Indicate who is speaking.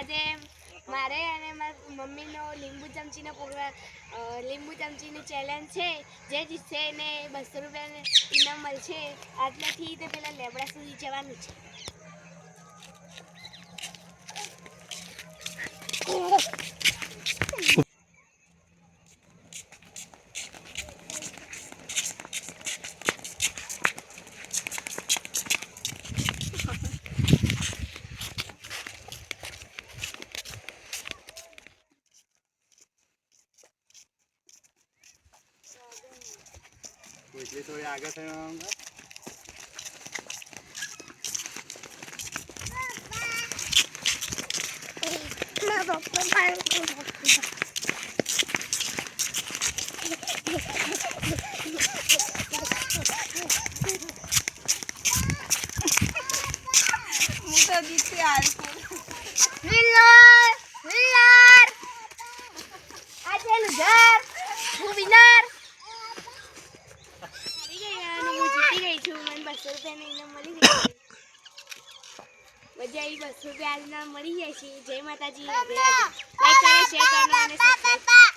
Speaker 1: આજે મારે અને મારી મમ્મીનો લીંબુ ચમચીનો પ્રોગ્રામ લીંબુ ચમચીની ચેલેન્જ છે. જે જીતશે એને 200 રૂપિયાનું ઇનામ મળશે. આટલેથી તે પેલા લેબડા સુધી જવાનું છે.
Speaker 2: इसलिए थोड़े आगे से आऊँगा।
Speaker 3: तो जीते यार
Speaker 1: વિનર વિનર આજે લુઝર હું વિનર હારી ગઈ અને હું જીતી ગઈ છું. મને 200 રૂપિયાનું ઇનામ મળી ગયું છે. મજા આવી. 200 રૂપિયા ઇનામ મળી જાય છે. જય માતાજી. લાઈક કરો, શેર કરો અને સબસ્ક્રાઇબ કરો.